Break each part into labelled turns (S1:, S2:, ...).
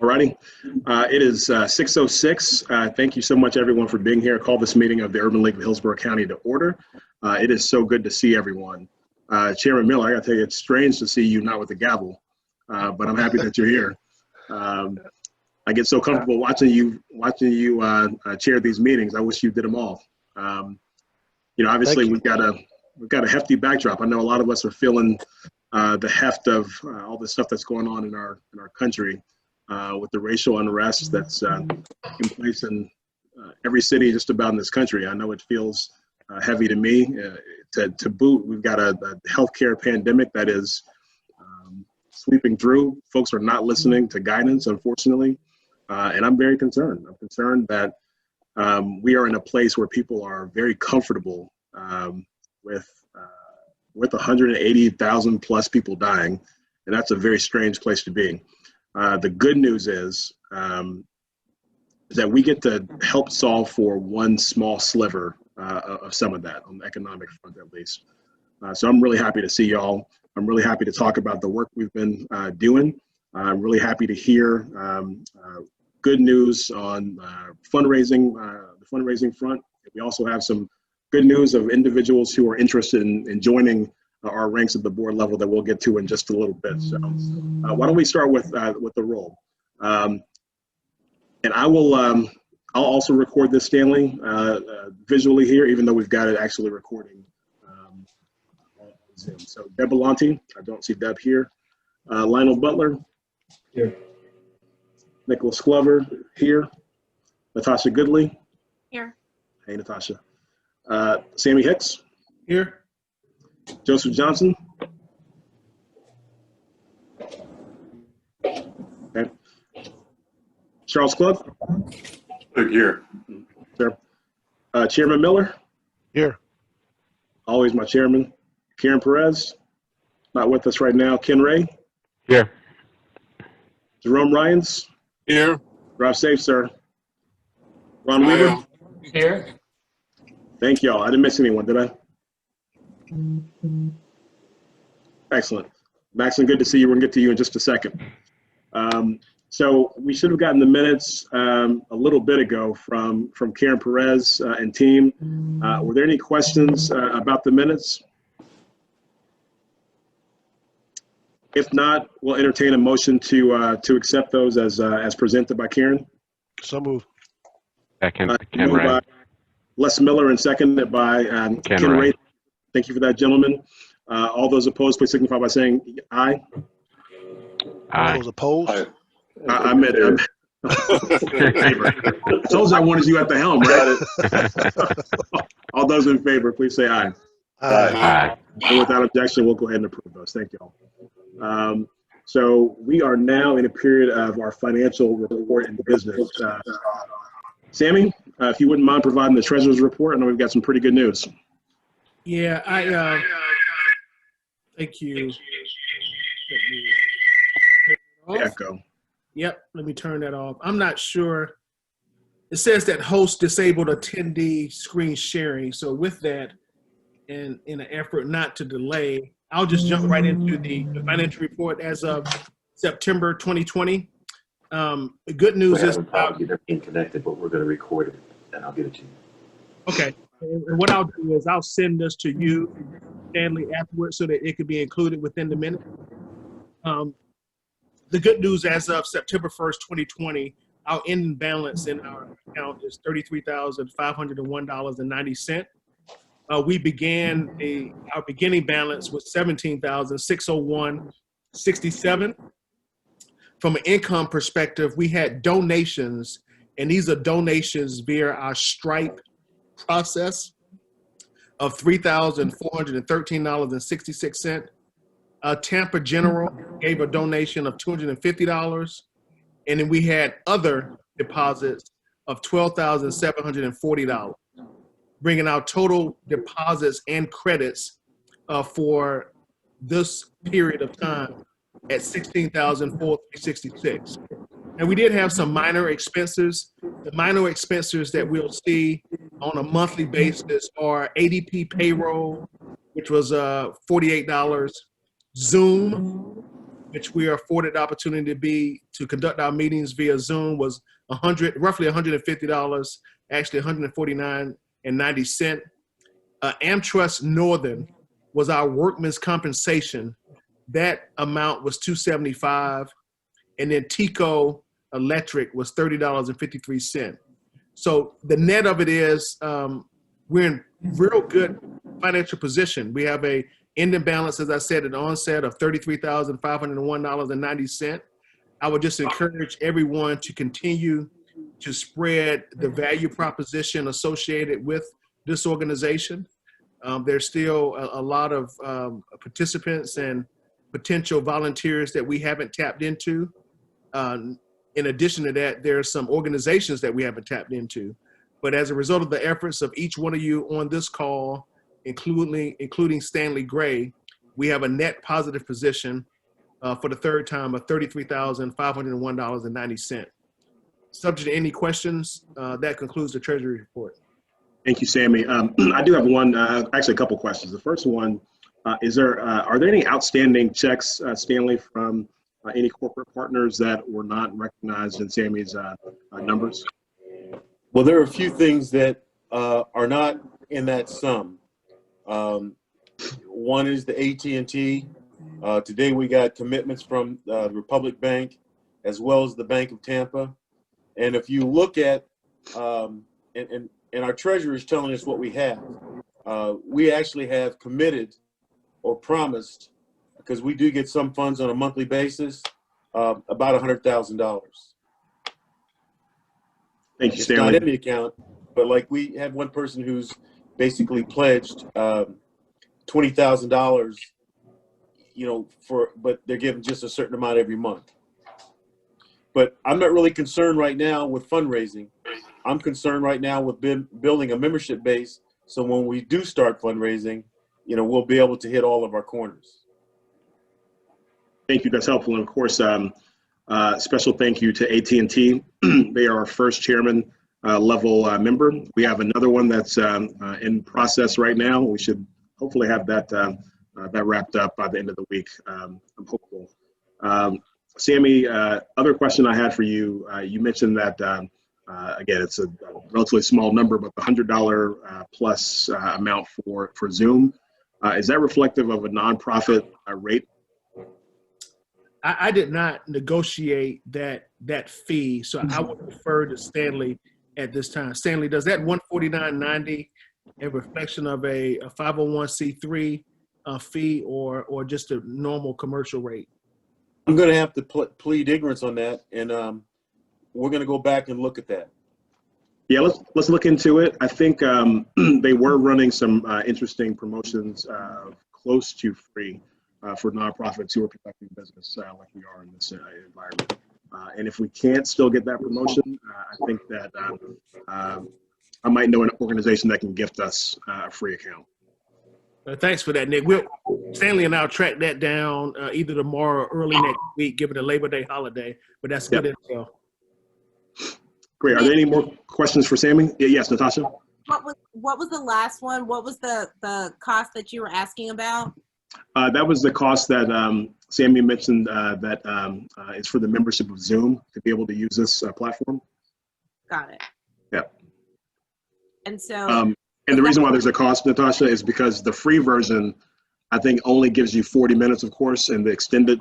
S1: Alrighty, it is 6:06. Thank you so much, everyone, for being here. I call this meeting of the Urban League of Hillsborough County to order. It is so good to see everyone. Chairman Miller, I got to tell you, it's strange to see you not with the gavel, but I'm happy that you're here. I get so comfortable watching you chair these meetings. I wish you did them all. Obviously we've got a hefty backdrop. I know a lot of us are feeling the heft of all the stuff that's going on in our country. With the racial unrest that's in place in every city just about in this country. I know it feels heavy to me. To boot, we've got a healthcare pandemic that is sweeping through. Folks are not listening to guidance, unfortunately, and I'm very concerned. I'm concerned that we are in a place where people are very comfortable with 180,000 plus people dying, and that's a very strange place to be. The good news is that we get to help solve for one small sliver of some of that on the economic front, at least. So I'm really happy to see y'all. I'm really happy to talk about the work we've been doing. I'm really happy to hear good news on the fundraising front. We also have some good news of individuals who are interested in joining our ranks at the board level that we'll get to in just a little bit. So why don't we start with the roll? And I'll also record this, Stanley, visually here, even though we've got it actually recording on Zoom. So Deb Belanti, I don't see Deb here. Lionel Butler. Here. Nicholas Glover, here. Natasha Goodley.
S2: Here.
S1: Hey, Natasha. Sammy Hicks.
S3: Here.
S1: Joseph Johnson. Okay. Charles Clubb.
S4: Here.
S1: Sure. Chairman Miller.
S3: Here.
S1: Always my chairman. Karen Perez. Not with us right now. Ken Ray.
S5: Here.
S1: Jerome Ryans.
S4: Here.
S1: Drive safe, sir. Ron Weaver.
S5: Here.
S1: Thank y'all. I didn't miss anyone, did I? Excellent. Maxon, good to see you. We're going to get to you in just a second. So we should have gotten the minutes a little bit ago from Karen Perez and team. Were there any questions about the minutes? If not, we'll entertain a motion to accept those as presented by Karen.
S3: So moved.
S5: Second, Ken Ray.
S1: By Les Miller and seconded by Ken Ray. Thank you for that, gentlemen. All those opposed, please signify by saying aye.
S3: All those opposed?
S1: I meant favor. I told you I wanted you at the helm, right? All those in favor, please say aye.
S5: Aye.
S1: And without objection, we'll go ahead and approve those. Thank you all. So we are now in a period of our financial report and business. Sammy, if you wouldn't mind providing the treasurer's report, I know we've got some pretty good news.
S3: Yeah, thank you.
S1: Echo.
S3: Yep, let me turn that off. I'm not sure. It says that host disabled attendee screen sharing. So with that, and in an effort not to delay, I'll just jump right into the financial report as of September 2020. The good news is
S6: you're being connected, but we're going to record it, and I'll give it to you.
S3: Okay. And what I'll do is I'll send this to you, Stanley, afterwards so that it could be included within the minute. The good news as of September 1st, 2020, our ending balance in our account is $33,501.90. We began our beginning balance was $17,601.67. From an income perspective, we had donations, and these are donations via our Stripe process of $3,413.66. Tampa General gave a donation of $250, and then we had other deposits of $12,740, bringing our total deposits and credits for this period of time at $16,466. And we did have some minor expenses. The minor expenses that we'll see on a monthly basis are ADP payroll, which was $48, Zoom, which we are afforded the opportunity to conduct our meetings via Zoom, was roughly $150, actually $149.90. AmTrust Northern was our workman's compensation. That amount was $275, and then Tico Electric was $30.53. So the net of it is we're in real good financial position. We have a ending balance, as I said at the onset, of $33,501.90. I would just encourage everyone to continue to spread the value proposition associated with this organization. There's still a lot of participants and potential volunteers that we haven't tapped into. In addition to that, there are some organizations that we haven't tapped into. But as a result of the efforts of each one of you on this call, including Stanley Gray, we have a net positive position for the third time of $33,501.90. Subject to any questions, that concludes the Treasury report.
S1: Thank you, Sammy. I do have one, actually a couple questions. The first one, are there any outstanding checks, Stanley, from any corporate partners that were not recognized in Sammy's numbers?
S2: Well, there are a few things that are not in that sum. One is the AT&T. Today we got commitments from the Republic Bank as well as the Bank of Tampa. And if you look at, and our treasurer is telling us what we have, we actually have committed or promised, because we do get some funds on a monthly basis, about $100,000.
S1: Thank you,
S2: It's
S1: Stanley.
S2: not in the account, but like we have one person who's basically pledged $20,000, but they're given just a certain amount every month. But I'm not really concerned right now with fundraising. I'm concerned right now with building a membership base, so when we do start fundraising, we'll be able to hit all of our corners.
S1: Thank you. That's helpful. And of course, special thank you to AT&T. They are our first chairman level member. We have another one that's in process right now. We should hopefully have that wrapped up by the end of the week. I'm hopeful. Sammy, other question I had for you, you mentioned that, again, it's a relatively small number, but the $100 plus amount for Zoom, is that reflective of a nonprofit rate?
S3: I did not negotiate that fee, so I would refer to Stanley at this time. Stanley, does that $149.90 a reflection of a 501c3 fee or just a normal commercial rate?
S2: I'm going to have to plead ignorance on that, and we're going to go back and look at that.
S1: Yeah, let's look into it. I think they were running some interesting promotions close to free for nonprofits who are conducting business like we are in this environment. And if we can't still get that promotion, I think that I might know an organization that can gift us a free account.
S3: Thanks for that, Nick. Stanley and I'll track that down either tomorrow or early next week, given the Labor Day holiday. But that's good intel.
S1: Great. Are there any more questions for Sammy? Yes, Natasha.
S7: What was the last one? What was the cost that you were asking about?
S1: That was the cost that Sammy mentioned that is for the membership of Zoom to be able to use this platform.
S7: Got it.
S1: Yeah.
S7: And so.
S1: And the reason why there's a cost, Natasha, is because the free version, I think, only gives you 40 minutes, of course, and the extended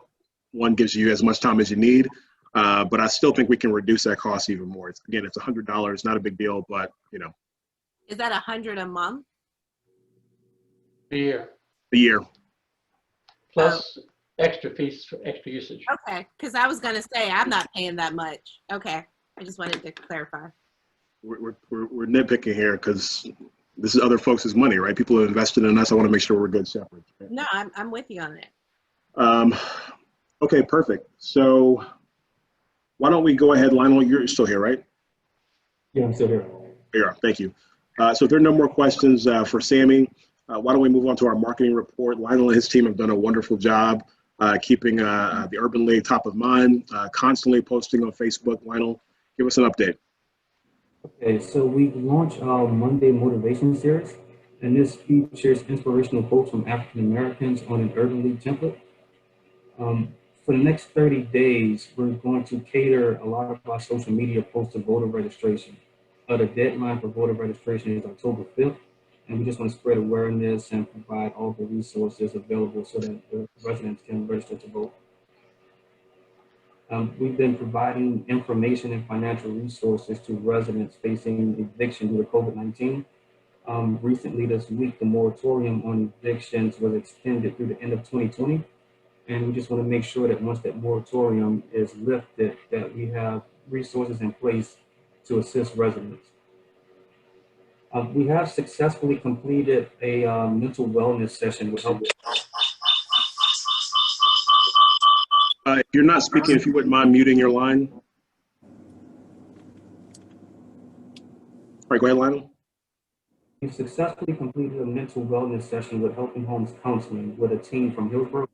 S1: one gives you as much time as you need. But I still think we can reduce that cost even more. It's $100, not a big deal, but
S7: Is that $100 a month?
S5: A year.
S1: A year.
S5: Plus extra fees for extra usage.
S7: Okay, because I was going to say I'm not paying that much. Okay, I just wanted to clarify.
S1: We're nitpicking here because this is other folks' money, right? People have invested in us. I want to make sure we're good shepherds. Right?
S7: No, I'm with you on it.
S1: Okay, perfect. So why don't we go ahead, Lionel? You're still here, right?
S8: Yeah, I'm still here.
S1: Here, thank you. So if there are no more questions for Sammy, why don't we move on to our marketing report? Lionel and his team have done a wonderful job keeping the Urban League top of mind, constantly posting on Facebook. Lionel, give us an update.
S8: Okay, so we launched our Monday Motivation Series, and this features inspirational quotes from African Americans on an Urban League template. for the next 30 days, we're going to cater a lot of our social media posts to voter registration. The deadline for voter registration is October 5th, and we just want to spread awareness and provide all the resources available so that the residents can register to vote. We've been providing information and financial resources to residents facing eviction due to COVID-19. Recently this week, the moratorium on evictions was extended through the end of 2020. And we just want to make sure that once that moratorium is lifted, that we have resources in place to assist residents. We have successfully completed a mental wellness session with help.
S1: If you're not speaking, if you wouldn't mind muting your line. All right, go ahead, Lionel.
S8: We successfully completed a mental wellness session with Helping Homes Counseling with a team from Hillsborough.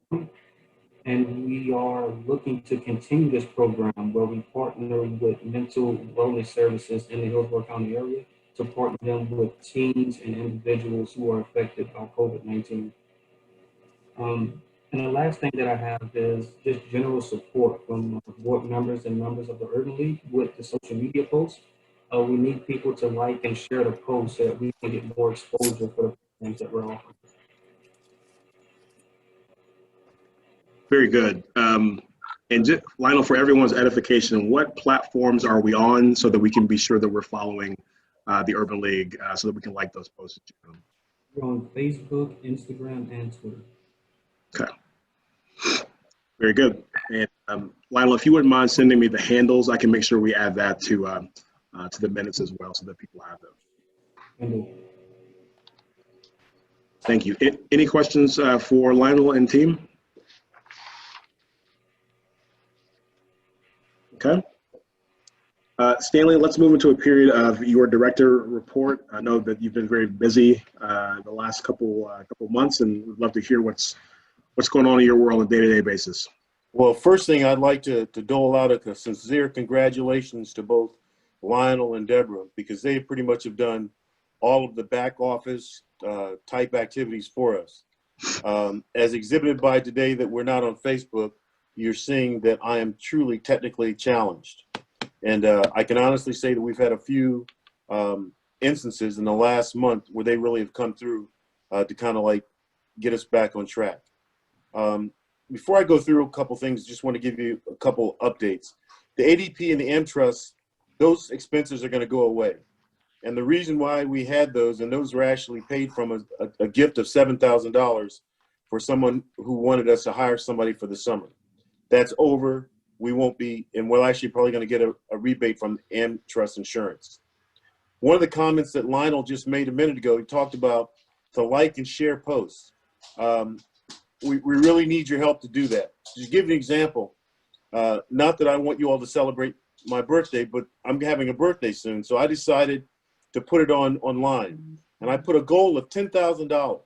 S8: And we are looking to continue this program where we partner with mental wellness services in the Hillsborough County area to partner them with teens and individuals who are affected by COVID-19. And the last thing that I have is just general support from board members and members of the Urban League with the social media posts. We need people to like and share the posts so that we can get more exposure for the things that we're offering.
S1: Very good. And just, Lionel, for everyone's edification, what platforms are we on so that we can be sure that we're following the Urban League so that we can like those posts?
S8: We're on Facebook, Instagram, and Twitter.
S1: Okay. Very good. And Lionel, if you wouldn't mind sending me the handles, I can make sure we add that to the minutes as well so that people have them. Thank you. Any questions for Lionel and team? Okay. Stanley, let's move into a period of your director report. I know that you've been very busy the last couple months, and we'd love to hear what's going on in your world on a day-to-day basis.
S2: Well, first thing I'd like to dole out a sincere congratulations to both Lionel and Deborah, because they pretty much have done all of the back office type activities for us. As exhibited by today that we're not on Facebook, you're seeing that I am truly technically challenged. And I can honestly say that we've had a few instances in the last month where they really have come through to kind of like get us back on track. Before I go through a couple things, just want to give you a couple updates. The ADP and the AmTrust, those expenses are going to go away. And the reason why we had those, and those were actually paid from a gift of $7,000 for someone who wanted us to hire somebody for the summer. That's over. We won't be, and we're actually probably going to get a rebate from AmTrust Insurance. One of the comments that Lionel just made a minute ago, he talked about to like and share posts. We really need your help to do that. To give you an example, not that I want you all to celebrate my birthday, but I'm having a birthday soon. So I decided to put it online. And I put a goal of $10,000.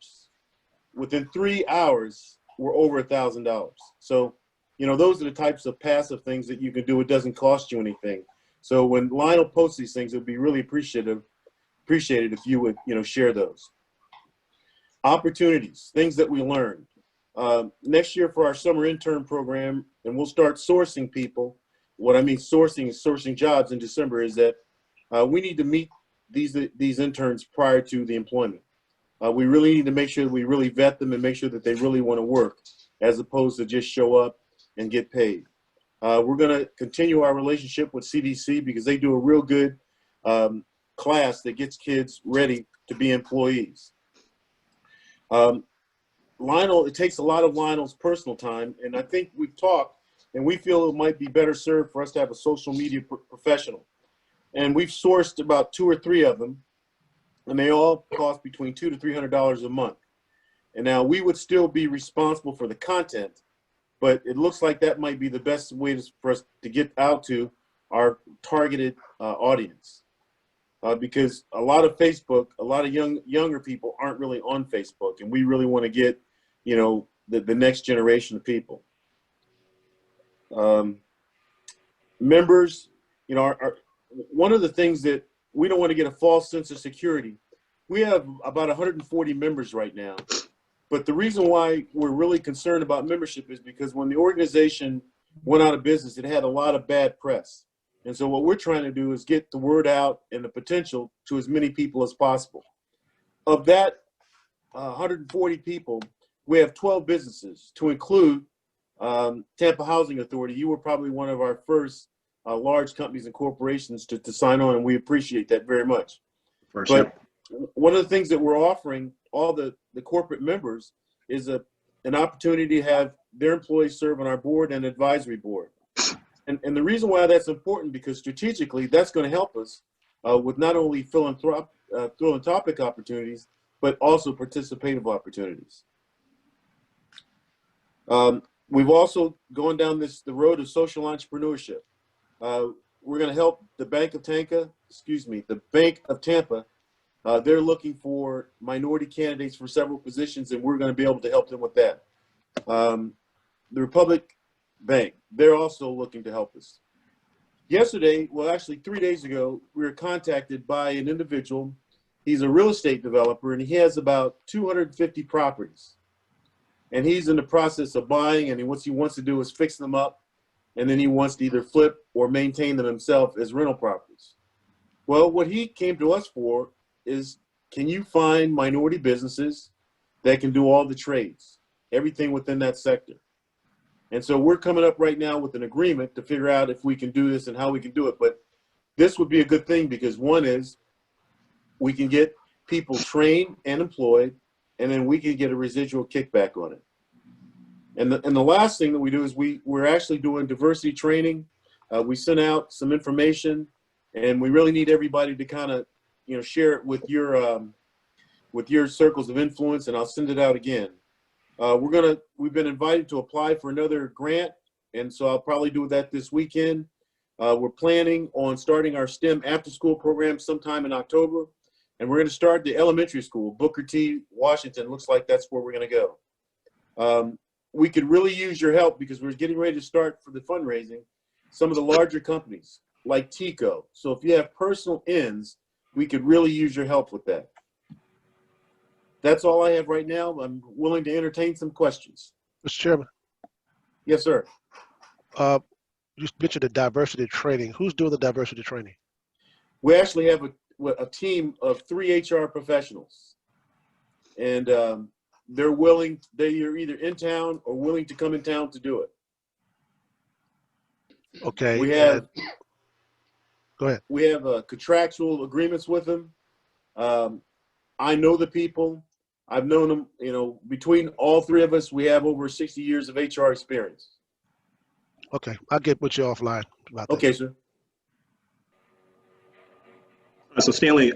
S2: Within 3 hours, we're over $1,000. So, you know, those are the types of passive things that you can do. It doesn't cost you anything. So when Lionel posts these things, it would be really appreciated if you would, you know, share those. Opportunities, things that we learned. Next year for our summer intern program, and we'll start sourcing people. What I mean sourcing jobs in December is that we need to meet these interns prior to the employment. We really need to make sure that we really vet them and make sure that they really want to work, as opposed to just show up and get paid. We're going to continue our relationship with CDC because they do a real good class that gets kids ready to be employees. Lionel, it takes a lot of Lionel's personal time, and I think we've talked, and we feel it might be better served for us to have a social media professional. And we've sourced about 2 or 3 of them, and they all cost between $200 to $300 a month. And now we would still be responsible for the content, but it looks like that might be the best way for us to get out to our targeted audience. Because a lot of Facebook, a lot of younger people aren't really on Facebook, and we really want to get, you know, the next generation of people. Members, you know, one of the things that we don't want to get a false sense of security. We have about 140 members right now, But the reason why we're really concerned about membership is because when the organization went out of business, it had a lot of bad press. And so what we're trying to do is get the word out and the potential to as many people as possible. Of that 140 people, we have 12 businesses to include Tampa Housing Authority. You were probably one of our first large companies and corporations to sign on, and we appreciate that very much. But one of the things that we're offering all the corporate members is an opportunity to have their employees serve on our board and advisory board. And the reason why that's important, because strategically that's going to help us with not only philanthropic opportunities, but also participative opportunities. We've also gone down the road of social entrepreneurship. We're going to help the Bank of Tampa. They're looking for minority candidates for several positions, and we're going to be able to help them with that. The Republic Bank, they're also looking to help us. Yesterday, well, actually 3 days ago, we were contacted by an individual. He's a real estate developer, and he has about 250 properties. And he's in the process of buying, and what he wants to do is fix them up, and then he wants to either flip or maintain them himself as rental properties. Well, what he came to us for is, can you find minority businesses that can do all the trades, everything within that sector? And so we're coming up right now with an agreement to figure out if we can do this and how we can do it. But this would be a good thing, because one is we can get people trained and employed, and then we can get a residual kickback on it. And the last thing that we do is we're actually doing diversity training. We sent out some information, and we really need everybody to kind of, share it with your circles of influence, and I'll send it out again. We've been invited to apply for another grant, and so I'll probably do that this weekend. We're planning on starting our STEM after-school program sometime in October, and we're going to start the elementary school, Booker T, Washington. Looks like that's where we're going to go. We could really use your help, because we're getting ready to start for the fundraising some of the larger companies like Tico. So if you have personal ends, we could really use your help with that. That's all I have right now. I'm willing to entertain some questions.
S9: Mr. Chairman.
S2: Yes, sir.
S9: You mentioned the diversity training. Who's doing the diversity training?
S2: We actually have a team of 3 HR professionals, and they're willing. They are either in town or willing to come in town to do it.
S9: Okay.
S2: We have.
S9: Go ahead.
S2: We have contractual agreements with them. I know the people. I've known them. Between all 3 of us, we have over 60 years of HR experience.
S9: Okay, I'll get with you offline about that.
S2: Okay, sir.
S1: So Stanley,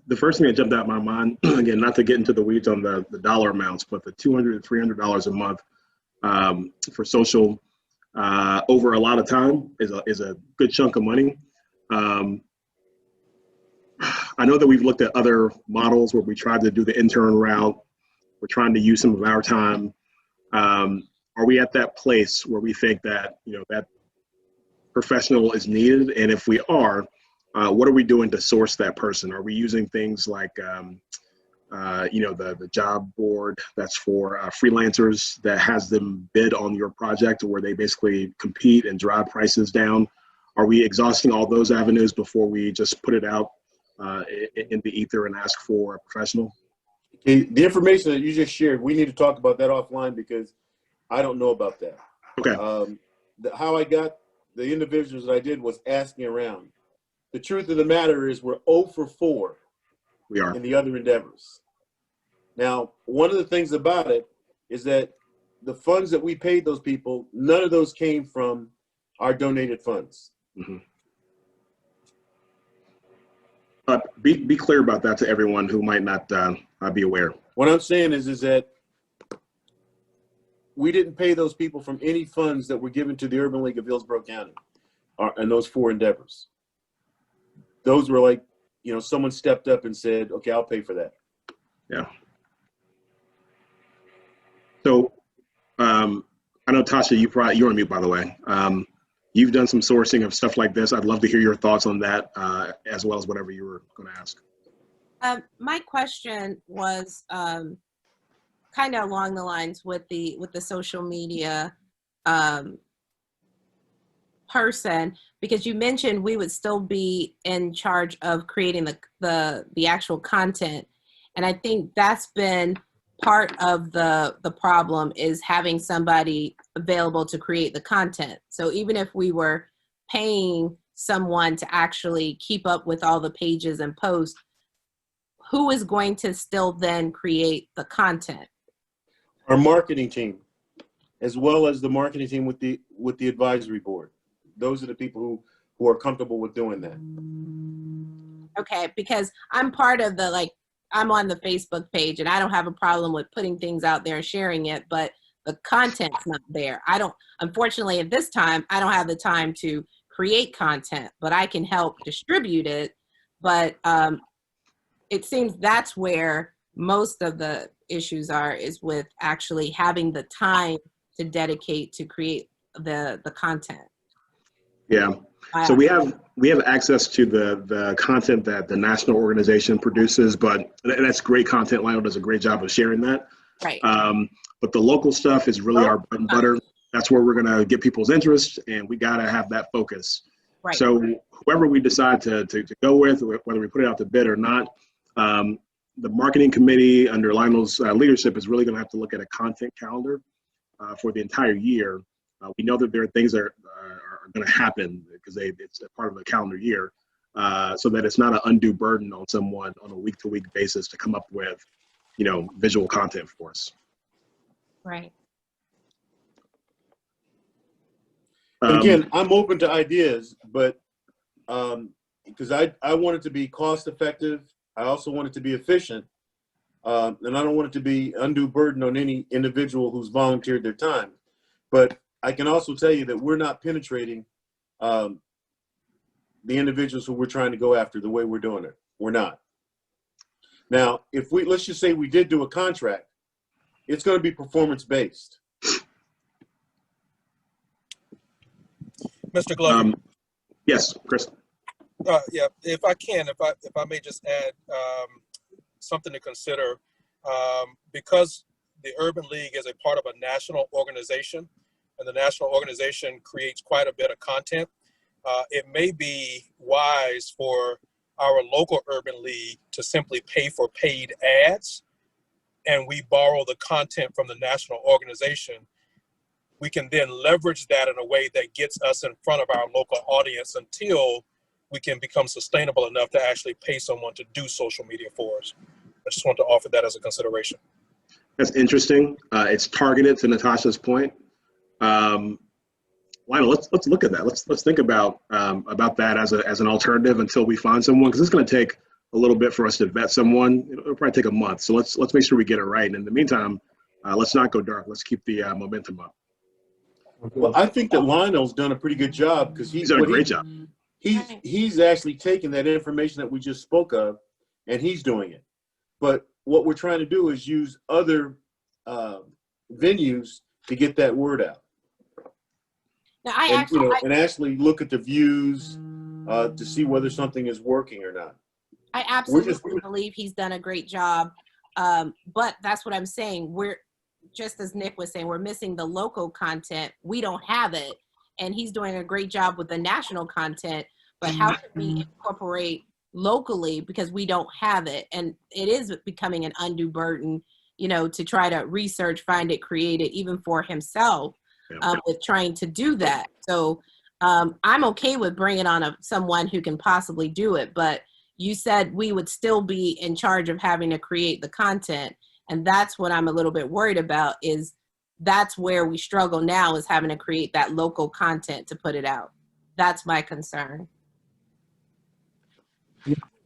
S1: the first thing that jumped out of my mind, again, not to get into the weeds on the dollar amounts, but the $200 to $300 a month for social over a lot of time is a good chunk of money. I know that we've looked at other models where we tried to do the intern route. We're trying to use some of our time. Are we at that place where we think that, that professional is needed? And if we are, what are we doing to source that person? Are we using things like, the job board that's for freelancers that has them bid on your project, where they basically compete and drive prices down? Are we exhausting all those avenues before we just put it out in the ether and ask for a professional?
S2: Okay, the information that you just shared, we need to talk about that offline, because I don't know about that.
S1: Okay.
S2: How I got the individuals that I did was asking around. The truth of the matter is we're 0 for 4
S1: We are.
S2: in the other endeavors. Now, one of the things about it is that the funds that we paid those people, none of those came from our donated funds.
S1: Mm-hmm. Be clear about that to everyone who might not be aware.
S2: What I'm saying is that we didn't pay those people from any funds that were given to the Urban League of Hillsborough County and those 4 endeavors. Those were like, someone stepped up and said, okay, I'll pay for that.
S1: Yeah. So I know, Tasha, you're on mute, by the way. You've done some sourcing of stuff like this. I'd love to hear your thoughts on that, as well as whatever you were going to ask.
S7: My question was kind kind of along the lines with the social media person, because you mentioned we would still be in charge of creating the actual content. And I think that's been part of the problem, is having somebody available to create the content. So even if we were paying someone to actually keep up with all the pages and posts, who is going to still then create the content?
S2: Our marketing team, as well as the marketing team with the advisory board. Those are the people who are comfortable with doing that.
S7: Okay, because I'm part of I'm on the Facebook page, and I don't have a problem with putting things out there and sharing it, but the content's not there. Unfortunately, at this time, I don't have the time to create content, but I can help distribute it. But it seems that's where most of the issues are, is with actually having the time to dedicate to create the content.
S1: Yeah. So we have access to the content that the national organization produces, and that's great content. Lionel does a great job of sharing that.
S7: Right.
S1: But the local stuff is really our bread and butter. That's where we're going to get people's interest, and we got to have that focus.
S7: Right.
S1: So whoever we decide to go with, whether we put it out to bid or not, the marketing committee under Lionel's leadership is really going to have to look at a content calendar for the entire year. We know that there are things that are going to happen because it's a part of the calendar year, so that it's not an undue burden on someone on a week-to-week basis to come up with, visual content for us.
S7: Right.
S2: And again, I'm open to ideas, but because I want it to be cost effective, I also want it to be efficient, and I don't want it to be undue burden on any individual who's volunteered their time. But I can also tell you that we're not penetrating the individuals who we're trying to go after the way we're doing it. We're not. Now, let's just say we did do a contract, it's going to be performance based.
S10: Mr. Glover.
S1: Yes, Chris.
S10: Yeah, if I may just add something to consider, because the Urban League is a part of a national organization, and the national organization creates quite a bit of content, it may be wise for our local Urban League to simply pay for paid ads, and we borrow the content from the national organization. We can then leverage that in a way that gets us in front of our local audience until we can become sustainable enough to actually pay someone to do social media for us. I just want to offer that as a consideration.
S1: That's interesting. It's targeted, to Natasha's point. Lionel, let's look at that. Let's think about that as an alternative until we find someone, because it's going to take a little bit for us to vet someone. It'll probably take a month. So let's make sure we get it right. And in the meantime, let's not go dark. Let's keep the momentum up.
S2: Well, I think that Lionel's done a pretty good job, because
S1: he's done a great job.
S2: He's actually taken that information that we just spoke of, and he's doing it. But what we're trying to do is use other venues to get that word out.
S7: Now,
S2: and actually look at the views to see whether something is working or not.
S7: I absolutely believe he's done a great job. But that's what I'm saying. We're, just as Nick was saying, we're missing the local content. We don't have it. And he's doing a great job with the national content. But how can we incorporate locally, because we don't have it? And it is becoming an undue burden, to try to research, find it, create it, even for himself, with trying to do that. So I'm okay with bringing on someone who can possibly do it. But you said we would still be in charge of having to create the content. And that's what I'm a little bit worried about, is that's where we struggle now, is having to create that local content to put it out. That's my concern.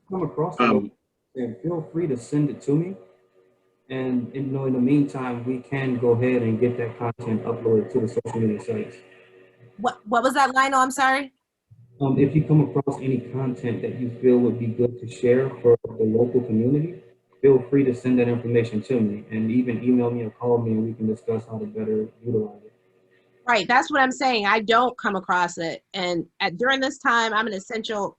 S8: Come across it, and feel free to send it to me. And in the meantime, we can go ahead and get that content uploaded to the social media sites.
S7: What was that, Lionel? I'm sorry.
S8: If you come across any content that you feel would be good to share for the local community, feel free to send that information to me, and even email me or call me, and we can discuss how to better utilize it.
S7: Right, that's what I'm saying. I don't come across it, and during this time, I'm an essential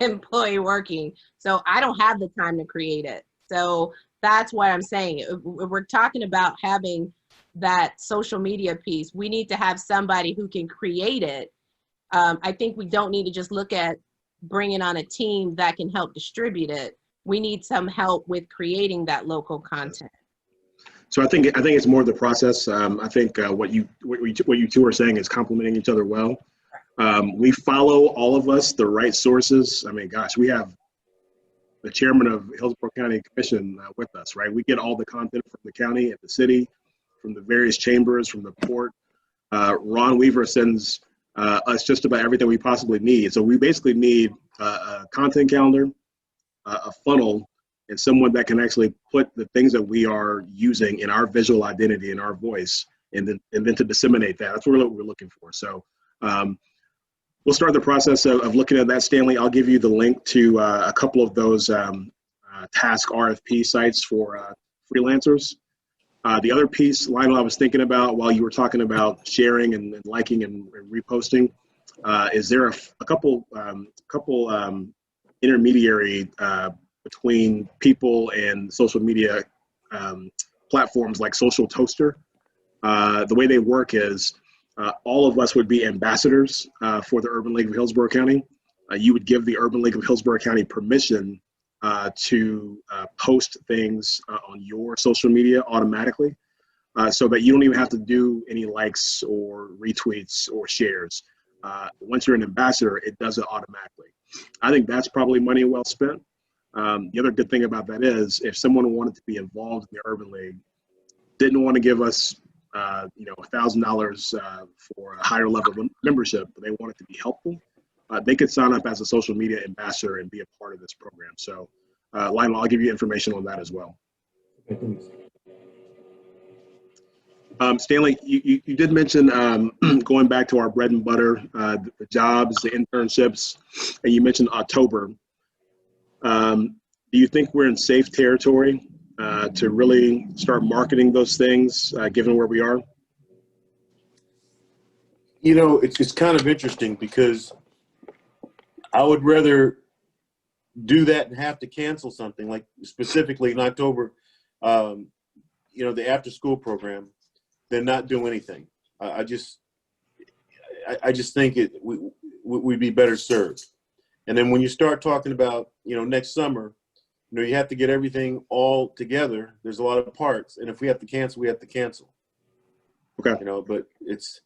S7: employee working, so I don't have the time to create it. So That's what I'm saying. We're talking about having that social media piece. We need to have somebody who can create it. I think we don't need to just look at bringing on a team that can help distribute it. We need some help with creating that local content.
S1: So I think it's more the process. I think what you two are saying is complementing each other well. We follow, all of us, the right sources. I mean, gosh, we have the chairman of Hillsborough County Commission with us, right? We get all the content from the county and the city, from the various chambers, from the port. Ron Weaver sends us just about everything we possibly need. So we basically need a content calendar, a funnel, and someone that can actually put the things that we are using in our visual identity, in our voice, and then to disseminate that. That's what we're looking for. So we'll start the process of looking at that. Stanley, I'll give you the link to a couple of those task RFP sites for freelancers. The other piece, Lionel, I was thinking about while you were talking about sharing and liking and reposting, is there a couple intermediary between people and social media platforms like Social Toaster? The way they work is all of us would be ambassadors for the Urban League of Hillsborough County. You would give the Urban League of Hillsborough County permission to post things on your social media automatically, so that you don't even have to do any likes or retweets or shares. Once you're an ambassador, it does it automatically. I think that's probably money well spent. The other good thing about that is if someone wanted to be involved in the Urban League, didn't want to give us $1,000 for a higher level membership, but they wanted to be helpful, they could sign up as a social media ambassador and be a part of this program. So Lionel, I'll give you information on that as well. Stanley, you did mention going back to our bread and butter, the jobs, the internships, and you mentioned October. Do you think we're in safe territory to really start marketing those things, given where we are?
S2: You know, it's kind of interesting because I would rather do that and have to cancel something, like specifically in October, the after school program, than not do anything. I just think we'd be better served. And then when you start talking about, next summer, you have to get everything all together. There's a lot of parts. And if we have to cancel, we have to cancel.
S1: Okay.
S2: But it's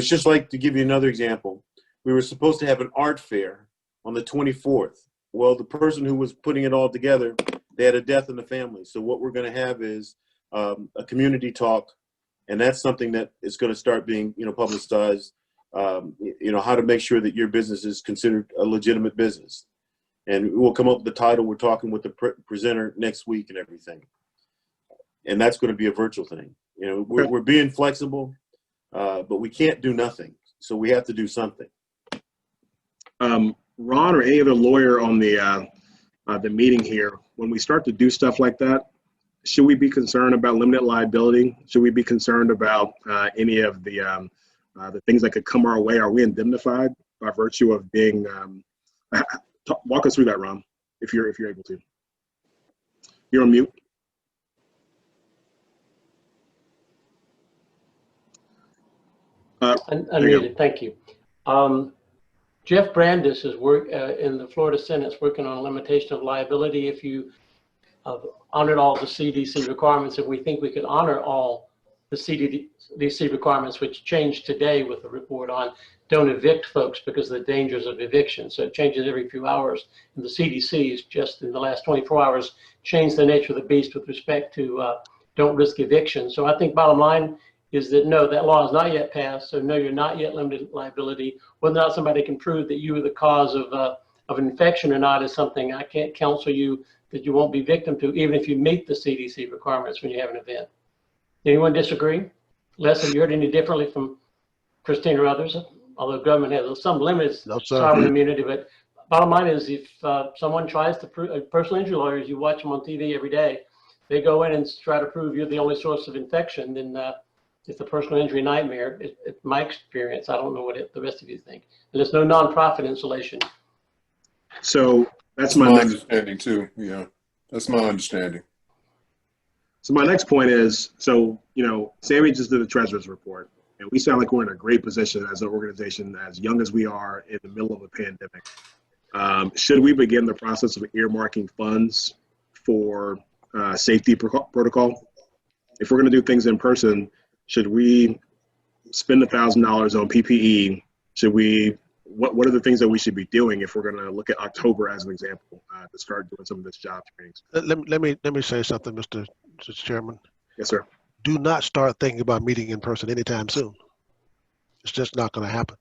S2: just like, to give you another example, we were supposed to have an art fair on the 24th. Well, the person who was putting it all together, they had a death in the family. So what we're going to have is a community talk. And that's something that is going to start being, publicized, how to make sure that your business is considered a legitimate business. And we'll come up with the title. We're talking with the presenter next week and everything. And that's going to be a virtual thing. We're being flexible, but we can't do nothing. So we have to do something.
S1: Ron or any other lawyer on the meeting here, when we start to do stuff like that, should we be concerned about limited liability? Should we be concerned about any of the things that could come our way? Are we indemnified by virtue of being? Walk us through that, Ron, if you're able to. You're on mute.
S5: Unmuted, thank you. Jeff Brandis is in the Florida Senate is working on a limitation of liability if you honored all the CDC requirements. If we think we could honor all the CDC requirements, which changed today with the report on don't evict folks because of the dangers of eviction. So it changes every few hours. And the CDC has just in the last 24 hours changed the nature of the beast with respect to don't risk eviction. So I think bottom line is that no, that law is not yet passed. So no, you're not yet limited liability. Whether or not somebody can prove that you were the cause of an infection or not is something I can't counsel you that you won't be victim to, even if you meet the CDC requirements when you have an event. Anyone disagree? Les, have you heard any differently from Christine or others? Although government has some limits, sovereign immunity, but bottom line is if someone tries to prove, personal injury lawyers, you watch them on TV every day, they go in and try to prove you're the only source of infection, then it's a personal injury nightmare. It's my experience. I don't know what the rest of you think. And there's no nonprofit insulation.
S1: So that's my
S4: my understanding too. Yeah. That's my understanding.
S1: So my next point is, so, Sammy just did the treasurer's report, and we sound like we're in a great position as an organization, as young as we are in the middle of a pandemic. Should we begin the process of earmarking funds for safety protocol? If we're going to do things in person, should we spend $1,000 on PPE? Should we? What are the things that we should be doing if we're going to look at October as an example to start doing some of this job trainings?
S9: Let me say something, Mr. Chairman.
S1: Yes, sir.
S9: Do not start thinking about meeting in person anytime soon. It's just not going to happen.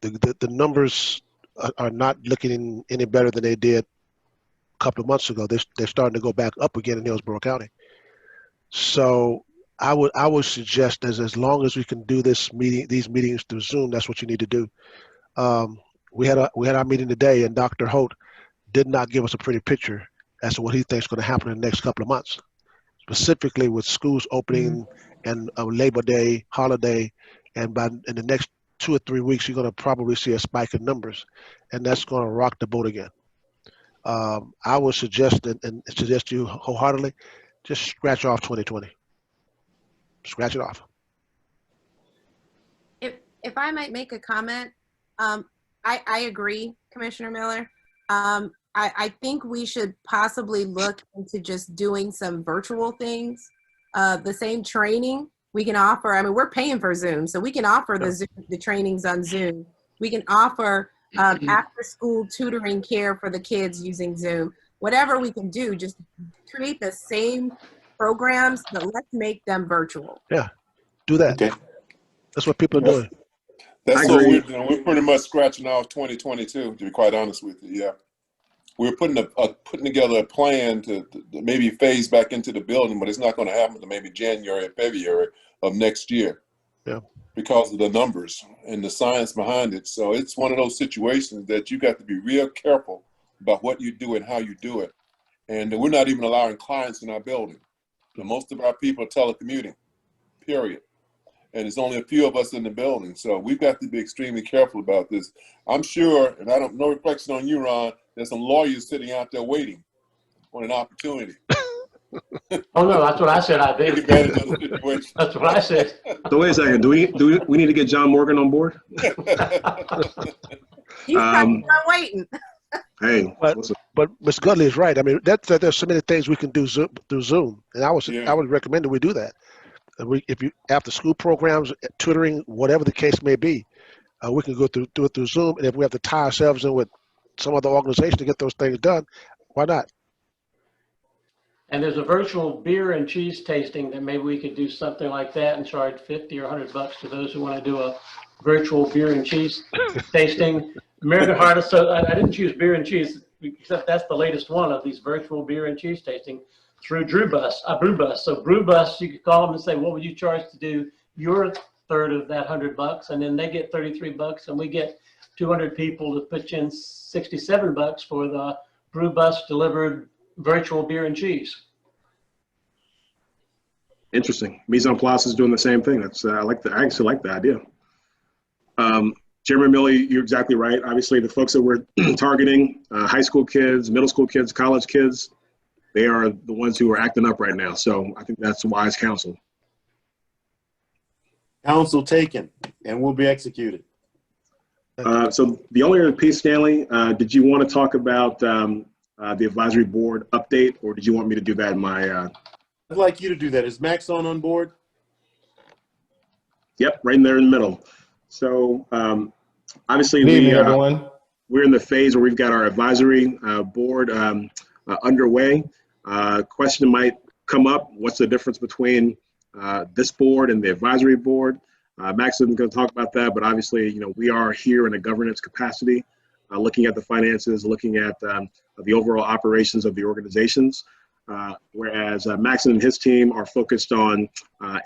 S9: The numbers are not looking any better than they did a couple of months ago. They're starting to go back up again in Hillsborough County. So I would suggest as long as we can do these meetings through Zoom, that's what you need to do. We had our meeting today, and Dr. Holt did not give us a pretty picture as to what he thinks is going to happen in the next couple of months, specifically with schools opening and a Labor Day holiday, and in the next 2 or 3 weeks, you're going to probably see a spike in numbers, and that's going to rock the boat again. I would suggest and suggest you wholeheartedly, just scratch off 2020. Scratch it off.
S7: If I might make a comment, I agree, Commissioner Miller. I think we should possibly look into just doing some virtual things. The same training we can offer. I mean, we're paying for Zoom, so we can offer the trainings on Zoom. We can offer after school tutoring care for the kids using Zoom. Whatever we can do, just create the same programs, but let's make them virtual.
S9: Yeah, do that.
S4: Okay.
S9: That's what people are doing.
S4: That's what we're doing. We're pretty much scratching off 2022, to be quite honest with you. Yeah. We're putting together a plan to maybe phase back into the building, but it's not going to happen until maybe January or February of next year.
S9: Yeah.
S4: Because of the numbers and the science behind it. So it's one of those situations that you got to be real careful about what you do and how you do it. And we're not even allowing clients in our building. Most of our people are telecommuting, period. And there's only a few of us in the building. So we've got to be extremely careful about this. I'm sure, and no reflection on you, Ron, there's some lawyers sitting out there waiting on an opportunity.
S5: Oh no, that's what I said. I did. That's what I said.
S1: So wait a second. Do we need to get John Morgan on board?
S7: He's waiting.
S1: Hey,
S9: but Ms. Gudley is right. I mean, there's so many things we can do through Zoom, and I would recommend that we do that. If you after school programs, tutoring, whatever the case may be, we can do it through Zoom. And if we have to tie ourselves in with some other organization to get those things done, why not?
S5: And there's a virtual beer and cheese tasting that maybe we could do something like that and charge $50 or $100 to those who want to do a virtual beer and cheese tasting. American Heart Association, I didn't choose beer and cheese, except that's the latest one of these virtual beer and cheese tasting through Brewbus. So Brewbus, you could call them and say, what would you charge to do your third of that $100? And then they get $33, and we get 200 people to pitch in $67 for the Brewbus delivered virtual beer and cheese.
S1: Interesting. Mise en Place is doing the same thing. That's I actually like the idea. Chairman Milley, you're exactly right. Obviously, the folks that we're targeting, high school kids, middle school kids, college kids, they are the ones who are acting up right now. So I think that's wise counsel.
S2: Counsel taken, and will be executed.
S1: So the only other piece, Stanley, did you want to talk about the advisory board update, or did you want me to do that in my?
S2: I'd like you to do that. Is Max on board?
S1: Yep, right in there in the middle. So obviously we're in the phase where we've got our advisory board underway. Question might come up: what's the difference between this board and the advisory board? Max isn't going to talk about that, but obviously, we are here in a governance capacity, looking at the finances, looking at the overall operations of the organizations. Whereas Max and his team are focused on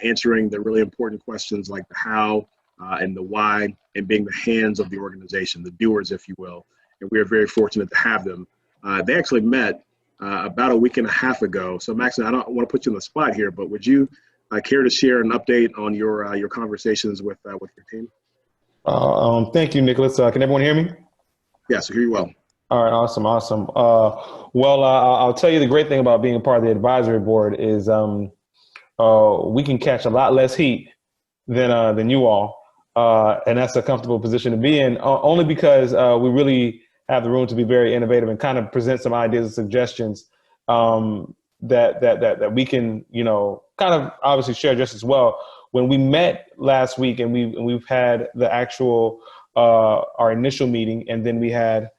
S1: answering the really important questions like the how and the why, and being the hands of the organization, the doers, if you will. And we are very fortunate to have them. They actually met about a week and a half ago. So Max, I don't want to put you on the spot here, but would you care to share an update on your conversations with your team?
S11: Thank you, Nicholas. Can everyone hear me?
S1: Yes, I hear you well.
S11: All right, awesome, awesome. Well, I'll tell you the great thing about being a part of the advisory board is we can catch a lot less heat than you all, and that's a comfortable position to be in. Only because we really have the room to be very innovative and kind of present some ideas and suggestions that we can, kind of obviously share just as well. When we met last week, and we've had the actual our initial meeting, and then we had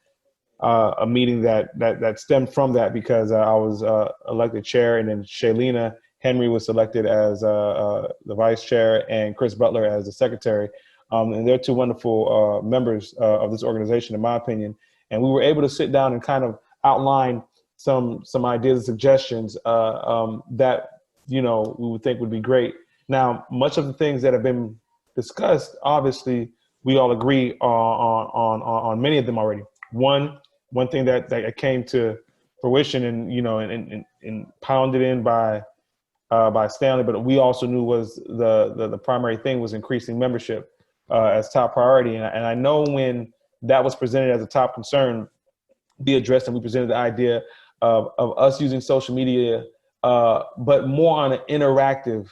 S11: a meeting that stemmed from that because I was elected chair, and then Shailena Henry was selected as the vice chair, and Chris Butler as the secretary. And they're two wonderful members of this organization, in my opinion. And we were able to sit down and kind of outline some ideas and suggestions that we would think would be great. Now, much of the things that have been discussed, obviously, we all agree on many of them already. One thing that came to fruition and pounded in by Stanley, but we also knew was the primary thing was increasing membership as top priority. And I know when that was presented as a top concern, we addressed and we presented the idea of us using social media, but more on an interactive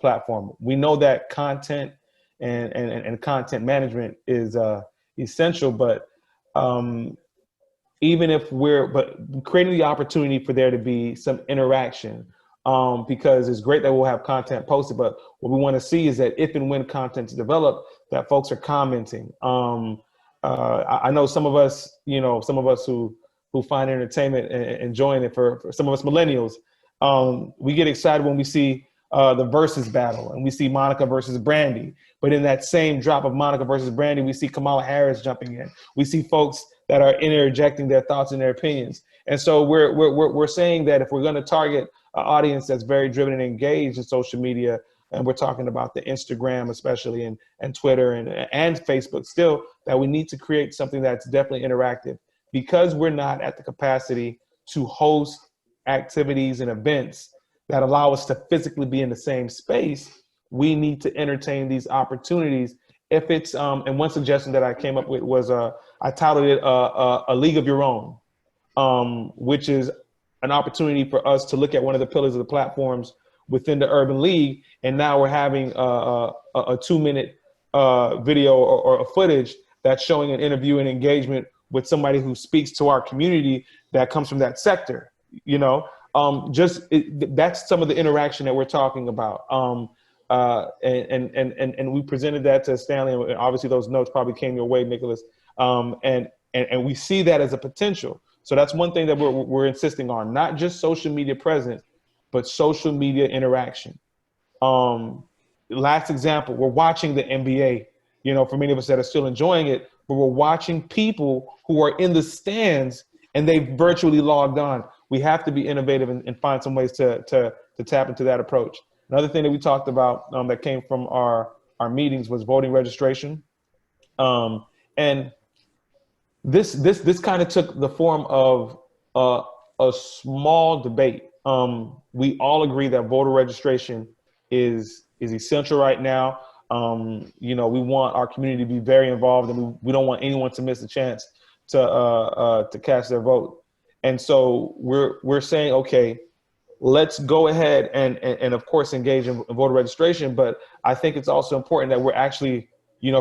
S11: platform. We know that content and content management is essential, but even if but creating the opportunity for there to be some interaction, because it's great that we'll have content posted, but what we want to see is that if and when content's developed, that folks are commenting. I know some of us who find entertainment and enjoying it, for some of us millennials, we get excited when we see the versus battle and we see Monica versus Brandy. But in that same drop of Monica versus Brandy, we see Kamala Harris jumping in. We see folks that are interjecting their thoughts and their opinions. And so we're saying that if we're going to target an audience that's very driven and engaged in social media, and we're talking about the Instagram especially, and Twitter and Facebook still, that we need to create something that's definitely interactive. Because we're not at the capacity to host activities and events that allow us to physically be in the same space, we need to entertain these opportunities. If it's, and one suggestion that I came up with was, I titled it A League of Your Own, which is an opportunity for us to look at one of the pillars of the platforms within the Urban League. And now we're having a 2-minute video or a footage that's showing an interview and engagement with somebody who speaks to our community that comes from that sector. That's some of the interaction that we're talking about. And we presented that to Stanley, and obviously those notes probably came your way, Nicholas. And we see that as a potential. So that's one thing that we're insisting on, not just social media presence, but social media interaction. Last example, we're watching the NBA, for many of us that are still enjoying it, but we're watching people who are in the stands and they virtually logged on. We have to be innovative and find some ways to tap into that approach. Another thing that we talked about that came from our meetings was voting registration. And this kind of took the form of a small debate. We all agree that voter registration is essential right now. We want our community to be very involved, and we don't want anyone to miss a chance to cast their vote. And so we're saying, okay, let's go ahead and of course engage in voter registration. But I think it's also important that we're actually,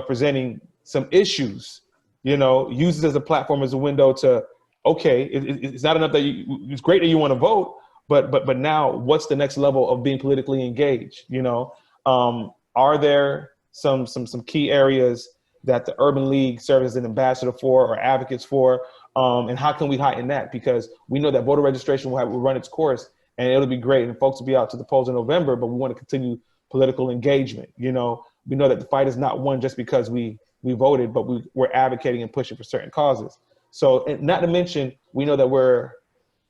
S11: presenting some issues, use it as a platform, as a window to, okay, it's not enough that it's great that you want to vote, but now what's the next level of being politically engaged? Are there some key areas that the Urban League serves as an ambassador for or advocates for? And how can we heighten that? Because we know that voter registration will run its course, and it'll be great, and folks will be out to the polls in November, but we want to continue political engagement. We know that the fight is not won just because we voted, but we're advocating and pushing for certain causes. So, and not to mention, we know that we're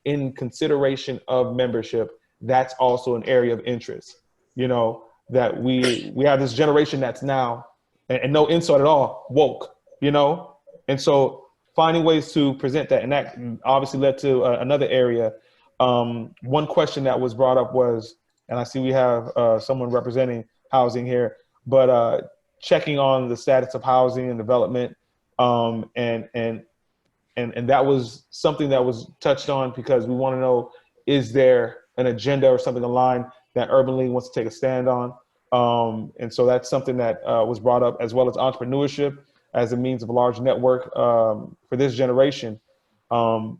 S11: in consideration of membership. That's also an area of interest, that we have this generation that's now, and no insult at all, woke, and so finding ways to present that, and that obviously led to another area. One question that was brought up was, and I see we have someone representing housing here, but checking on the status of housing and development, and and that was something that was touched on because we want to know, is there an agenda or something aligned that Urban League wants to take a stand on? And so that's something that was brought up, as well as entrepreneurship as a means of a large network for this generation,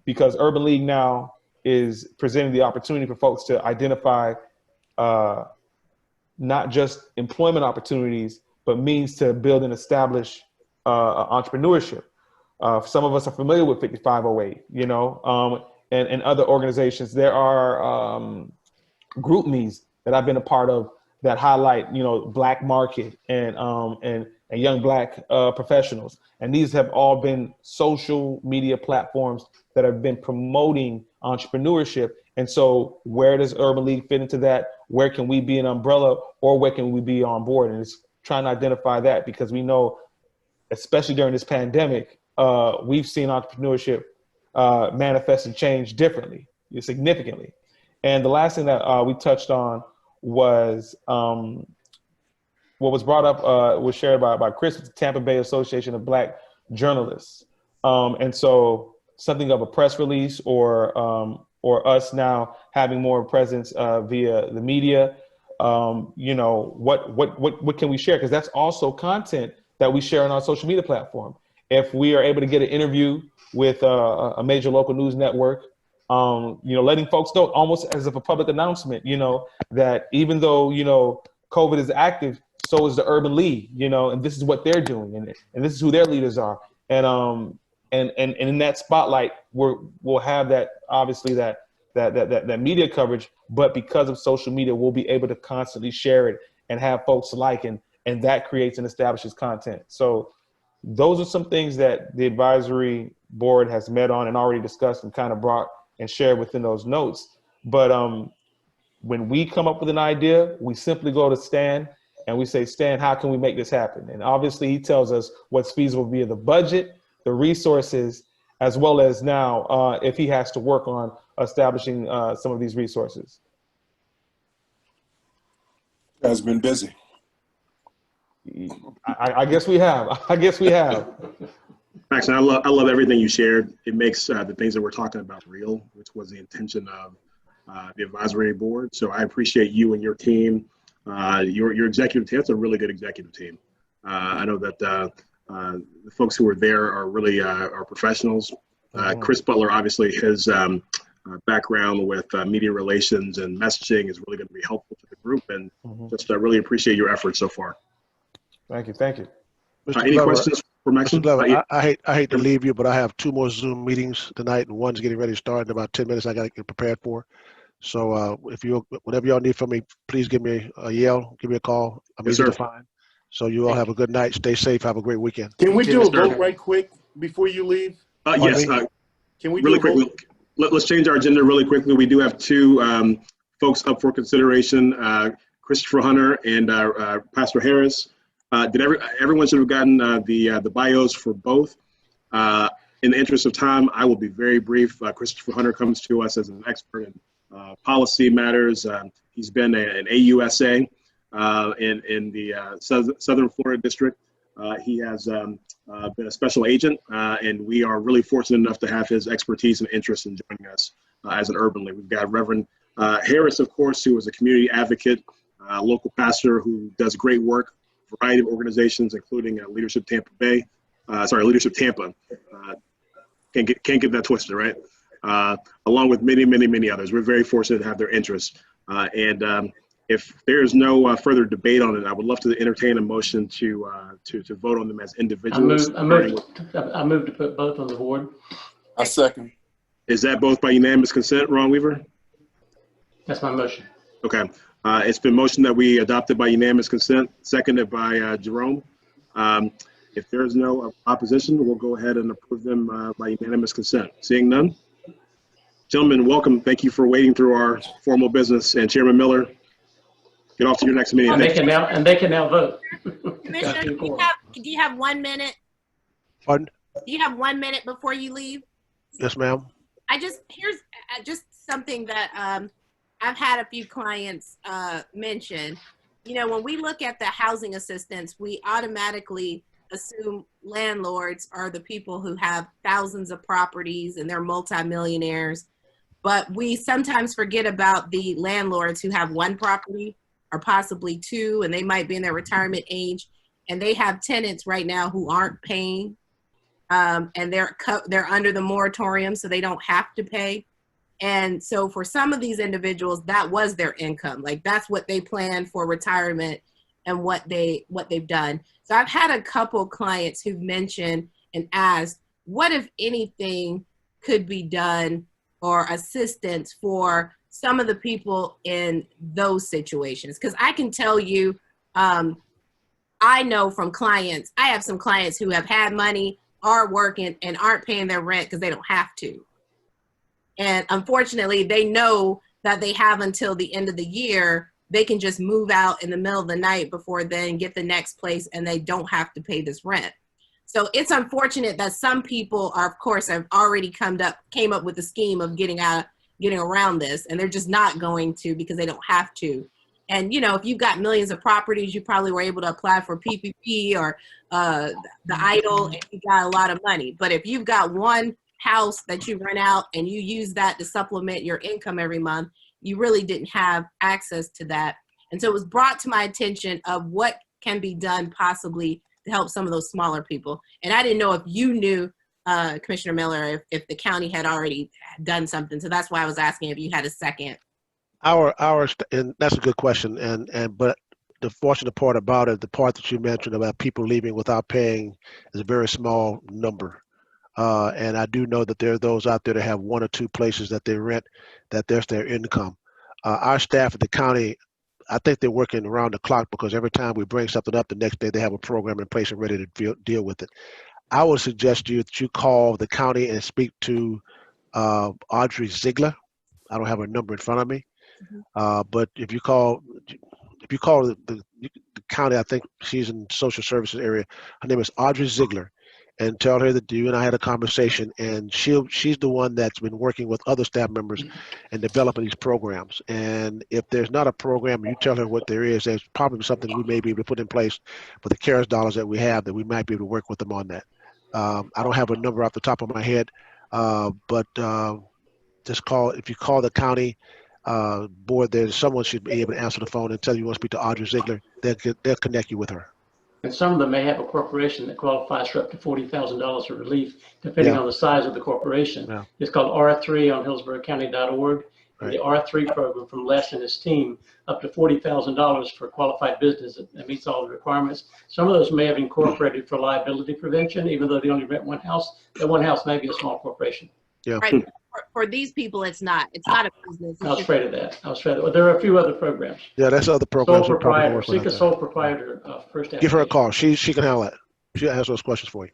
S11: because Urban League now is presenting the opportunity for folks to identify not just employment opportunities, but means to build and establish entrepreneurship. Some of us are familiar with 5508, you know, and other organizations. There are group me's that I've been a part of that highlight, you know, Black market and young Black professionals. And these have all been social media platforms that have been promoting entrepreneurship. And so where does Urban League fit into that? Where can we be an umbrella, or where can we be on board? And it's trying to identify that, because we know, especially during this pandemic, we've seen entrepreneurship manifest and change differently, significantly. And the last thing that we touched on was what was brought up, was shared by Chris with the Tampa Bay Association of Black Journalists. And so something of a press release, or us now having more presence via the media, you know, what can we share? Because that's also content that we share on our social media platform. If we are able to get an interview with a major local news network, you know, letting folks know, almost as if a public announcement, you know, that even though, you know, COVID is active, so is the Urban League, you know, and this is what they're doing, and this is who their leaders are. And in that spotlight, we'll have that, obviously, that media coverage, but because of social media, we'll be able to constantly share it and have folks like, and that creates and establishes content. So those are some things that the advisory board has met on and already discussed and kind of brought and shared within those notes. But when we come up with an idea, we simply go to Stan and we say, Stan, how can we make this happen? And obviously he tells us what's feasible via the budget, the resources, as well as now if he has to work on establishing some of these resources.
S4: Has been busy.
S11: I guess we have. I guess we have.
S1: Max, I love everything you shared. It makes the things that we're talking about real, which was the intention of the advisory board. So I appreciate you and your team. Your executive team, that's a really good executive team. I know that the folks who are there are really are professionals. Chris Butler, obviously, his background with media relations and messaging is really going to be helpful to the group. And just really appreciate your efforts so far.
S11: Thank you. Thank you.
S1: Any
S9: Glover,
S1: questions for Maxine?
S9: Mr. Glover, I hate to leave you, but I have 2 more Zoom meetings tonight, and one's getting ready to start in about 10 minutes. I got to get prepared for. So whatever y'all need from me, please give me a yell, give me a call. I'm easy to find. So you all have a good night. Stay safe. Have a great weekend.
S2: Can we do a vote right quick before you leave?
S1: Yes.
S2: Can we
S1: really
S2: do a
S1: quick?
S2: vote?
S1: Let's change our agenda really quickly. We do have 2 folks up for consideration, Christopher Hunter and Pastor Harris. Everyone should have gotten the bios for both. In the interest of time, I will be very brief. Christopher Hunter comes to us as an expert in policy matters. He's been an AUSA in the Southern Florida District. He has been a special agent, and we are really fortunate enough to have his expertise and interest in joining us as an urban leader. We've got Reverend Harris, of course, who is a community advocate, local pastor who does great work, variety of organizations, including Leadership Tampa. Can't get that twisted, right? Along with many others. We're very fortunate to have their interests. If there is no further debate on it, I would love to entertain a motion to vote on them as individuals.
S5: I move to put both on the board.
S4: I second.
S1: Is that both by unanimous consent, Ron Weaver?
S5: That's my motion.
S1: Okay. It's been motioned that we adopted by unanimous consent, seconded by Jerome. If there is no opposition, we'll go ahead and approve them by unanimous consent. Seeing none? Gentlemen, welcome. Thank you for waiting through our formal business. And Chairman Miller, get off to your next meeting.
S5: And they can now vote.
S7: Commissioner, do you have 1 minute?
S9: Pardon?
S7: Do you have 1 minute before you leave?
S9: Yes, ma'am.
S7: Here's just something that I've had a few clients mention. You know, when we look at the housing assistance, we automatically assume landlords are the people who have thousands of properties and they're multimillionaires. But we sometimes forget about the landlords who have one property or possibly two, and they might be in their retirement age, and they have tenants right now who aren't paying, and they're under the moratorium, so they don't have to pay. And so for some of these individuals, that was their income. Like that's what they planned for retirement and what they've done. So I've had a couple clients who've mentioned and asked, what if anything could be done or assistance for some of the people in those situations? Because I can tell you, I know from clients, I have some clients who have had money, are working, and aren't paying their rent because they don't have to. And unfortunately, they know that they have until the end of the year. They can just move out in the middle of the night before then get the next place, and they don't have to pay this rent. So it's unfortunate that some people are, of course, have already came up with a scheme of getting around this, and they're just not going to because they don't have to. And, you know, if you've got millions of properties, you probably were able to apply for PPP or the EIDL, and you got a lot of money. But if you've got one house that you rent out and you use that to supplement your income every month, you really didn't have access to that. And so it was brought to my attention of what can be done possibly to help some of those smaller people. And I didn't know if you knew, Commissioner Miller, if the county had already done something. So that's why I was asking if you had a second.
S9: And that's a good question. But the fortunate part about it, the part that you mentioned about people leaving without paying, is a very small number. And I do know that there are those out there that have one or two places that they rent, that there's their income. Our staff at the county, I think they're working around the clock, because every time we bring something up, the next day they have a program in place and ready to deal with it. I would suggest that you call the county and speak to Audrey Ziegler. I don't have her number in front of me, but if you call the county, I think she's in social services area. Her name is Audrey Ziegler. And tell her that you and I had a conversation, and she's the one that's been working with other staff members and developing these programs. And if there's not a program, you tell her what there is, there's probably something we may be able to put in place with the CARES dollars that we have, that we might be able to work with them on that. I don't have a number off the top of my head, but just call, if you call the county board there, someone should be able to answer the phone and tell you want to speak to Audrey Ziegler. They'll connect you with her.
S5: And some of them may have a corporation that qualifies for up to $40,000 of relief, depending on the size of the corporation. Yeah. It's called R3 on HillsboroughCounty.org. Right. The R3 program from Les and his team, up to $40,000 for qualified business that meets all the requirements. Some of those may have incorporated for liability prevention, even though they only rent one house. That one house may be a small corporation.
S9: Yeah.
S7: Right. For these people, it's not a business.
S5: I was afraid of that. Well, there are a few other programs.
S9: Yeah, that's other programs.
S5: Sole proprietor, seek a sole proprietor first.
S9: Give her a call. She can handle that. She'll answer those questions for you.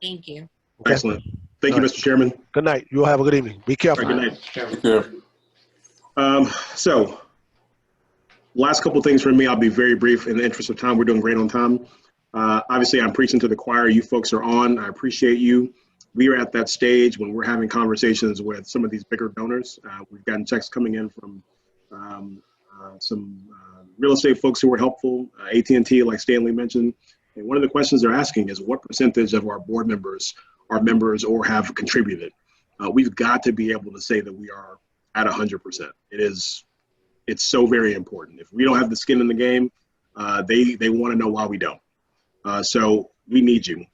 S7: Thank you.
S1: Okay. Excellent. Thank you, Mr. Chairman.
S9: Good night. You'll have a good evening. Be careful.
S1: All right, good night. Yeah. So, last couple things from me. I'll be very brief in the interest of time. We're doing great on time. Obviously, I'm preaching to the choir. You folks are on. I appreciate you. We are at that stage when we're having conversations with some of these bigger donors. We've gotten checks coming in from some real estate folks who were helpful, AT&T, like Stanley mentioned. And one of the questions they're asking is, what percentage of our board members are members or have contributed? We've got to be able to say that we are at 100%. It's so very important. If we don't have the skin in the game, they want to know why we don't. So we need you.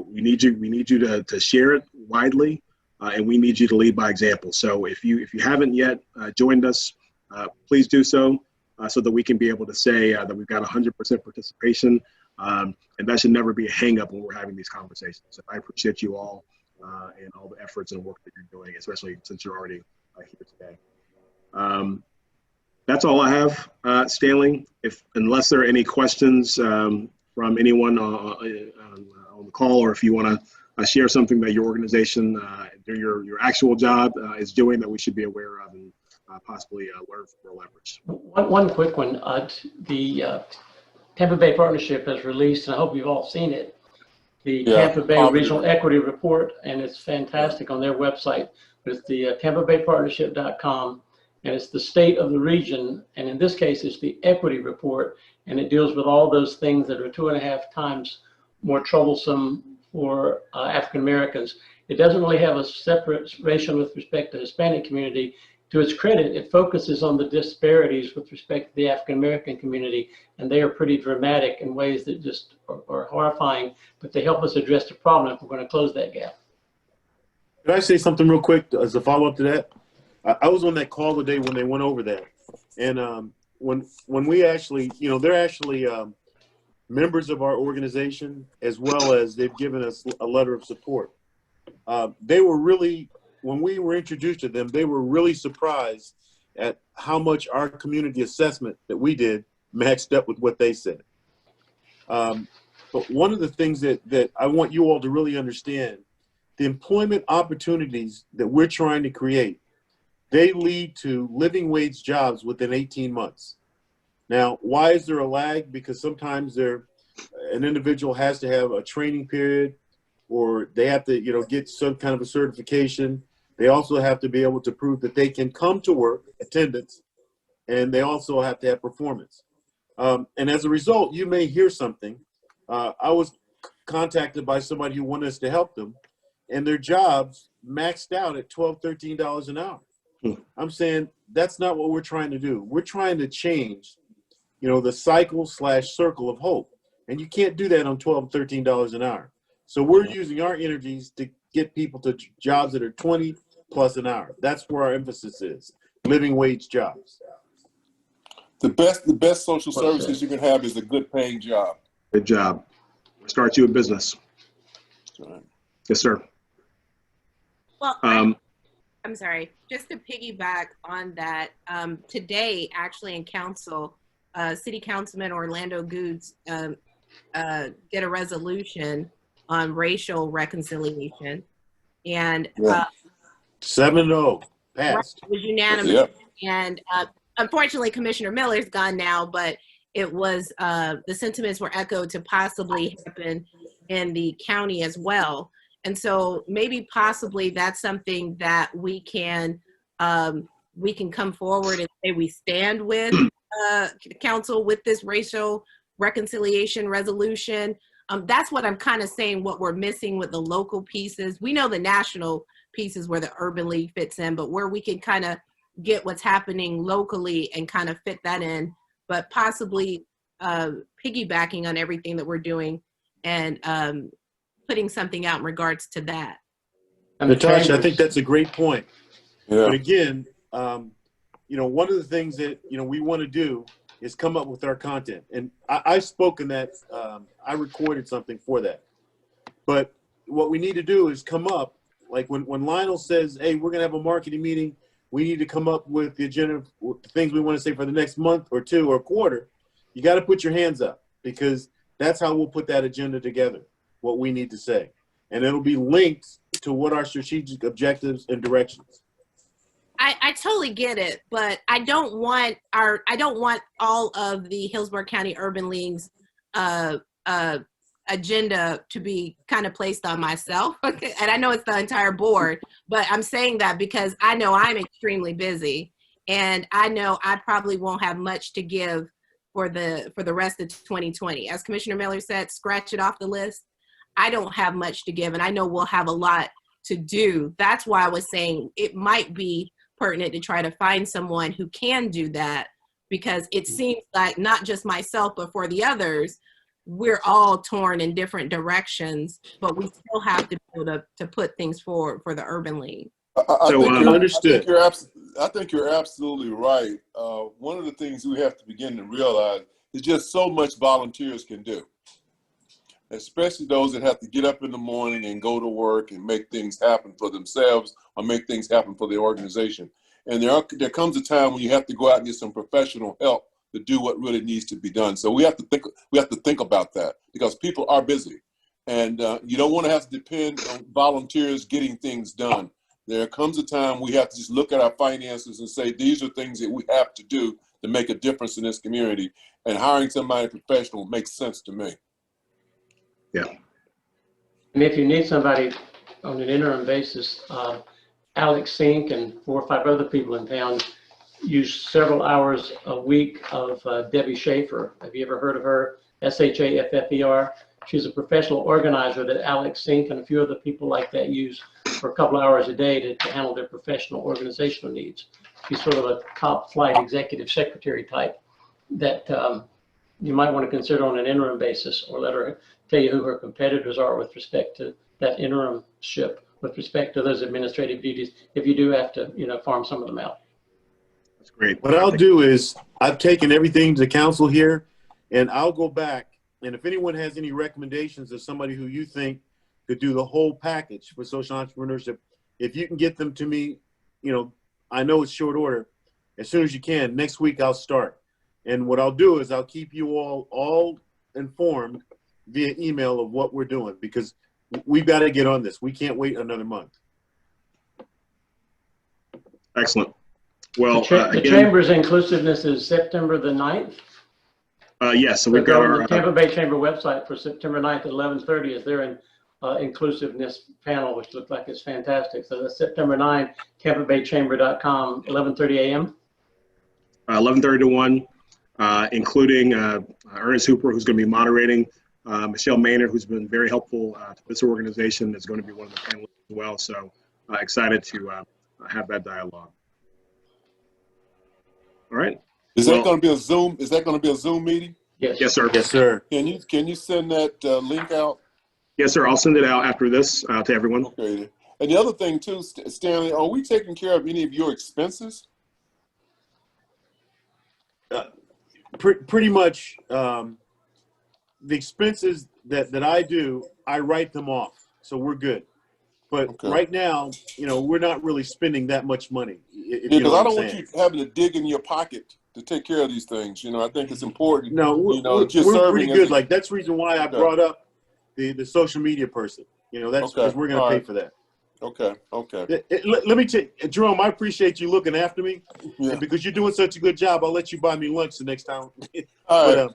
S1: We need you to share it widely, and we need you to lead by example. So if you haven't yet joined us, please do so, so that we can be able to say that we've got 100% participation, and that should never be a hang up when we're having these conversations. So I appreciate you all and all the efforts and work that you're doing, especially since you're already here today. That's all I have, Stanley. Unless there are any questions from anyone on the call, or if you want to share something that your organization, your actual job is doing that we should be aware of and possibly learn from or leverage.
S5: One quick one. The Tampa Bay Partnership has released, and I hope you've all seen it, the Tampa Bay Regional Equity Report, and it's fantastic on their website. It's the TampaBayPartnership.com, and it's the state of the region, and in this case, it's the equity report, and it deals with all those things that are 2.5 times more troublesome for African Americans. It doesn't really have a separation with respect to the Hispanic community. To its credit, it focuses on the disparities with respect to the African American community, and they are pretty dramatic in ways that just are horrifying, but they help us address the problem if we're going to close that gap.
S2: Can I say something real quick as a follow-up to that? I was on that call today when they went over that. And when we actually, you know, they're actually members of our organization, as well as they've given us a letter of support. They were really, when we were introduced to them, they were really surprised at how much our community assessment that we did matched up with what they said. But one of the things that I want you all to really understand, the employment opportunities that we're trying to create, they lead to living wage jobs within 18 months. Now, why is there a lag? Because sometimes an individual has to have a training period, or they have to, you know, get some kind of a certification. They also have to be able to prove that they can come to work, attendance, and they also have to have performance. And as a result, you may hear something. I was contacted by somebody who wanted us to help them, and their jobs maxed out at $12, $13 an hour. I'm saying that's not what we're trying to do. We're trying to change, you know, the cycle/circle of hope. And you can't do that on $12, $13 an hour. So we're using our energies to get people to jobs that are 20 plus an hour. That's where our emphasis is, living wage jobs.
S4: The best social services you can have is a good paying job.
S1: Good job. Start you a business.
S4: Right.
S1: Yes, sir.
S7: Well, I'm sorry, just to piggyback on that, today, actually in council, City Councilman Orlando Goods did a resolution on racial reconciliation. And
S2: 7-0, passed.
S7: it was unanimous.
S4: Yep.
S7: And unfortunately, Commissioner Miller's gone now, but it was, the sentiments were echoed to possibly happen in the county as well. And so maybe possibly that's something that we can come forward and say we stand with council with this racial reconciliation resolution. That's what I'm kind of saying, what we're missing with the local pieces. We know the national pieces where the Urban League fits in, but where we can kind of get what's happening locally and kind of fit that in, but possibly piggybacking on everything that we're doing and putting something out in regards to that.
S2: Natasha, I think that's a great point.
S4: Yeah.
S2: But again, you know, one of the things that, you know, we want to do is come up with our content. And I spoke in that, I recorded something for that. But what we need to do is come up, like when Lionel says, hey, we're going to have a marketing meeting, we need to come up with the agenda, with the things we want to say for the next month or two or quarter. You got to put your hands up, because that's how we'll put that agenda together, what we need to say. And it'll be linked to what our strategic objectives and directions.
S7: I totally get it, but I don't want all of the Hillsborough County Urban League's agenda to be kind of placed on myself. And I know it's the entire board, but I'm saying that because I know I'm extremely busy, and I know I probably won't have much to give for the rest of 2020. As Commissioner Miller said, scratch it off the list. I don't have much to give, and I know we'll have a lot to do. That's why I was saying it might be pertinent to try to find someone who can do that, because it seems like not just myself, but for the others, we're all torn in different directions, but we still have to be able to put things forward for the Urban League.
S4: I think you're absolutely right. One of the things we have to begin to realize is just so much volunteers can do, especially those that have to get up in the morning and go to work and make things happen for themselves or make things happen for the organization. And there comes a time when you have to go out and get some professional help to do what really needs to be done. So we have to think about that, because people are busy, and you don't want to have to depend on volunteers getting things done. There comes a time we have to just look at our finances and say, these are things that we have to do to make a difference in this community, and hiring somebody professional makes sense to me.
S1: Yeah.
S5: And if you need somebody on an interim basis, Alex Sink and 4 or 5 other people in town use several hours a week of Debbie Schaefer. Have you ever heard of her? Shaffer. She's a professional organizer that Alex Sink and a few other people like that use for a couple of hours a day to handle their professional organizational needs. She's sort of a top flight executive secretary type that you might want to consider on an interim basis, or let her tell you who her competitors are with respect to that interimship, with respect to those administrative duties, if you do have to, farm some of them out.
S1: That's great.
S2: What I'll do is I've taken everything to council here, and I'll go back. And if anyone has any recommendations of somebody who you think could do the whole package for social entrepreneurship, if you can get them to me, I know it's short order, as soon as you can. Next week I'll start. And what I'll do is I'll keep you all informed via email of what we're doing, because we've got to get on this. We can't wait another month.
S1: Excellent. Well,
S5: the Chamber's inclusiveness is September the 9th.
S1: Yes, so we've got our
S5: the Tampa Bay Chamber website for September 9th at 11:30 is their inclusiveness panel, which looks like it's fantastic. So that's September 9th, TampaBayChamber.com, 11:30 a.m.
S1: 11:30 to 1, including Ernest Hooper, who's going to be moderating, Michelle Maynard, who's been very helpful to this organization, is going to be one of the panelists as well. So excited to have that dialogue. All right.
S4: Is that going to be a Zoom? Is that going to be a Zoom meeting?
S5: Yes.
S1: Yes, sir.
S2: Yes, sir.
S4: Can you send that link out?
S1: Yes, sir. I'll send it out after this to everyone.
S4: Okay. And the other thing too, Stanley, are we taking care of any of your expenses?
S2: Pretty much, the expenses that I do, I write them off, so we're good. But right now, we're not really spending that much money.
S4: Because I don't want you having to dig in your pocket to take care of these things. I think it's important.
S2: No, we're pretty good. Like, that's the reason why I brought up the social media person. That's because we're going to pay for that.
S4: Okay.
S2: Let me tell you, Jerome, I appreciate you looking after me. Yeah. And because you're doing such a good job, I'll let you buy me lunch the next time. But,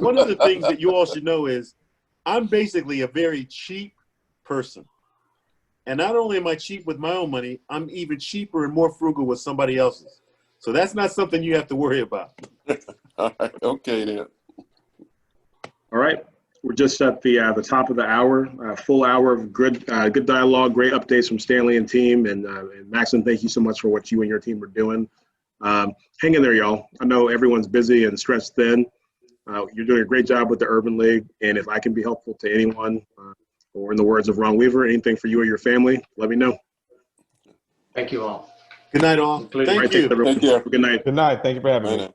S2: one of the things that you all should know is I'm basically a very cheap person. And not only am I cheap with my own money, I'm even cheaper and more frugal with somebody else's. So that's not something you have to worry about.
S4: All right. Okay, then.
S1: All right. We're just at the top of the hour, full hour of good dialogue, great updates from Stanley and team. And Maxon, thank you so much for what you and your team are doing. Hang in there, y'all. I know everyone's busy and stressed thin. You're doing a great job with the Urban League. And if I can be helpful to anyone, or in the words of Ron Weaver, anything for you or your family, let me know.
S5: Thank you all.
S2: Good night, all. Thank you.
S1: Take care. Good night.
S11: Good night. Thank you for having me.